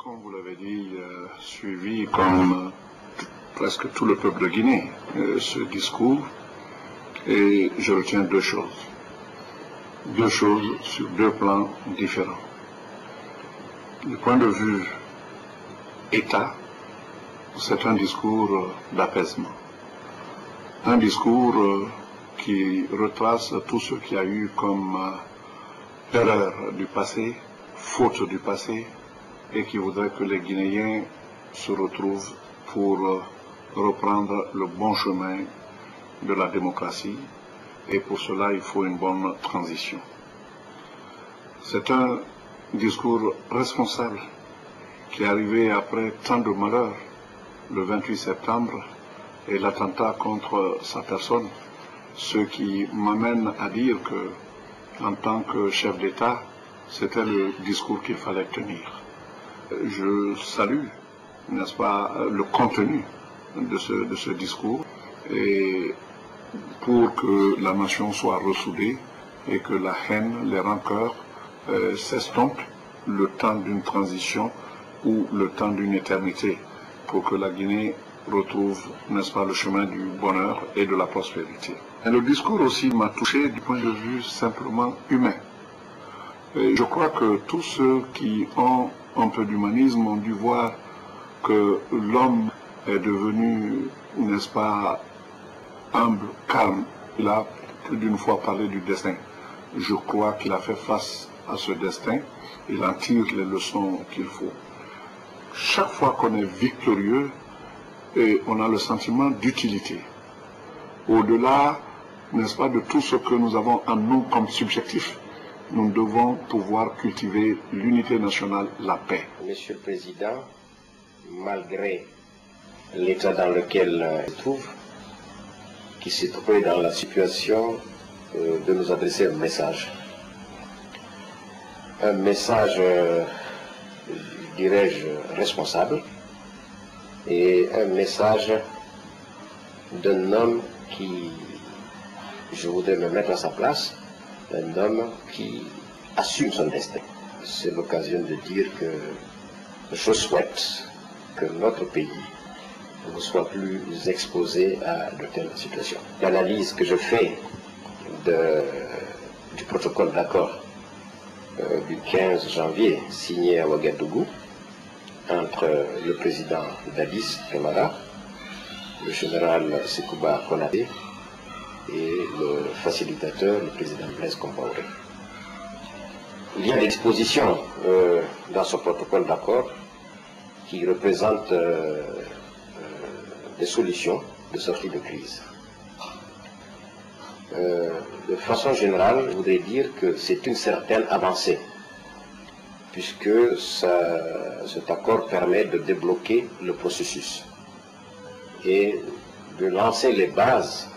comme vous l'avez dit, suivi comme presque tout le peuple de Guinée, ce discours, et je retiens deux choses. Deux choses sur deux plans différents. Du point de vue État, c'est un discours d'apaisement. Un discours qui retrace tout ce qu'il y a eu comme erreur du passé, faute du passé, et qui voudrait que les Guinéens se retrouvent pour reprendre le bon chemin de la démocratie, et pour cela il faut une bonne transition. C'est un discours responsable qui est arrivé après tant de malheurs, le 28 septembre, et l'attentat contre sa personne, ce qui m'amène à dire que, en tant que chef d'État, c'était le discours qu'il fallait tenir. Je salue, n'est-ce pas, le contenu de ce discours, et pour que la nation soit ressoudée et que la haine, les rancœurs s'estompent le temps d'une transition ou le temps d'une éternité, pour que la Guinée retrouve, n'est-ce pas, le chemin du bonheur et de la prospérité. Et le discours aussi m'a touché du point de vue simplement humain. Et je crois que tous ceux qui ont un peu d'humanisme ont dû voir que l'homme est devenu, n'est-ce pas, humble, calme. Il a plus d'une fois parlé du destin. Je crois qu'il a fait face à ce destin. Il en tire les leçons qu'il faut. Chaque fois qu'on est victorieux, et on a le sentiment d'utilité. Au-delà, n'est-ce pas, de tout ce que nous avons en nous comme subjectif, nous devons pouvoir cultiver l'unité nationale, la paix. Monsieur le Président, malgré l'état dans lequel il se trouve, qui s'est trouvé dans la situation de nous adresser un message. Un message, dirais-je, responsable, et un message d'un homme qui, je voudrais me mettre à sa place, un homme qui assume son destin. C'est l'occasion de dire que je souhaite que notre pays ne soit plus exposé à de telles situations. L'analyse que je fais du protocole d'accord du 15 janvier signé à Ouagadougou entre le président Dadis Camara, le général Sékouba Konaté et le facilitateur, le président Blaise Compaoré. Il y a des dispositions dans ce protocole d'accord qui représentent des solutions de sortie de crise. De façon générale, je voudrais dire que c'est une certaine avancée, puisque cet accord permet de débloquer le processus et de lancer les bases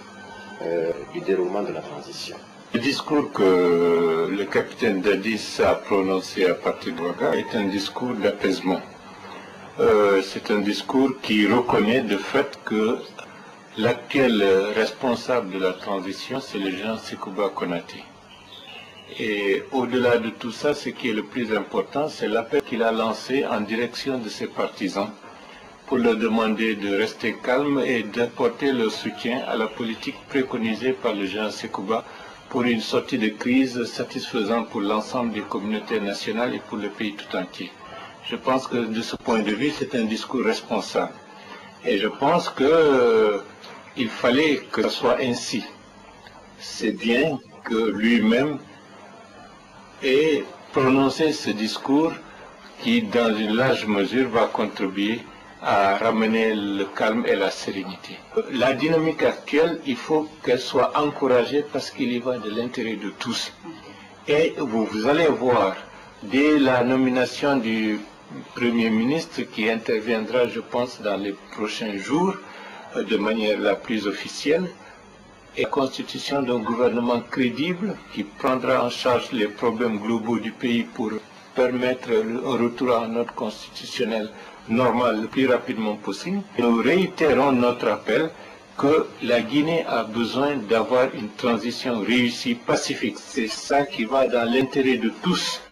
du déroulement de la transition. Le discours que le capitaine Dadis a prononcé à partir de Ouaga est un discours d'apaisement. C'est un discours qui reconnaît le fait que l'actuel responsable de la transition, c'est le général Sékouba Konaté. Et au-delà de tout ça, ce qui est le plus important, c'est l'appel qu'il a lancé en direction de ses partisans pour leur demander de rester calmes et d'apporter leur soutien à la politique préconisée par le général Sékouba pour une sortie de crise satisfaisante pour l'ensemble des communautés nationales et pour le pays tout entier. Je pense que de ce point de vue, c'est un discours responsable. Et je pense qu'il fallait que ce soit ainsi. C'est bien que lui-même ait prononcé ce discours qui, dans une large mesure, va contribuer à ramener le calme et la sérénité. La dynamique actuelle, il faut qu'elle soit encouragée parce qu'il y va de l'intérêt de tous. Et vous allez voir, dès la nomination du Premier ministre qui interviendra, je pense, dans les prochains jours, de manière la plus officielle, et la constitution d'un gouvernement crédible qui prendra en charge les problèmes globaux du pays pour permettre un retour à un ordre constitutionnel normal le plus rapidement possible. Nous réitérons notre appel que la Guinée a besoin d'avoir une transition réussie, pacifique. C'est ça qui va dans l'intérêt de tous.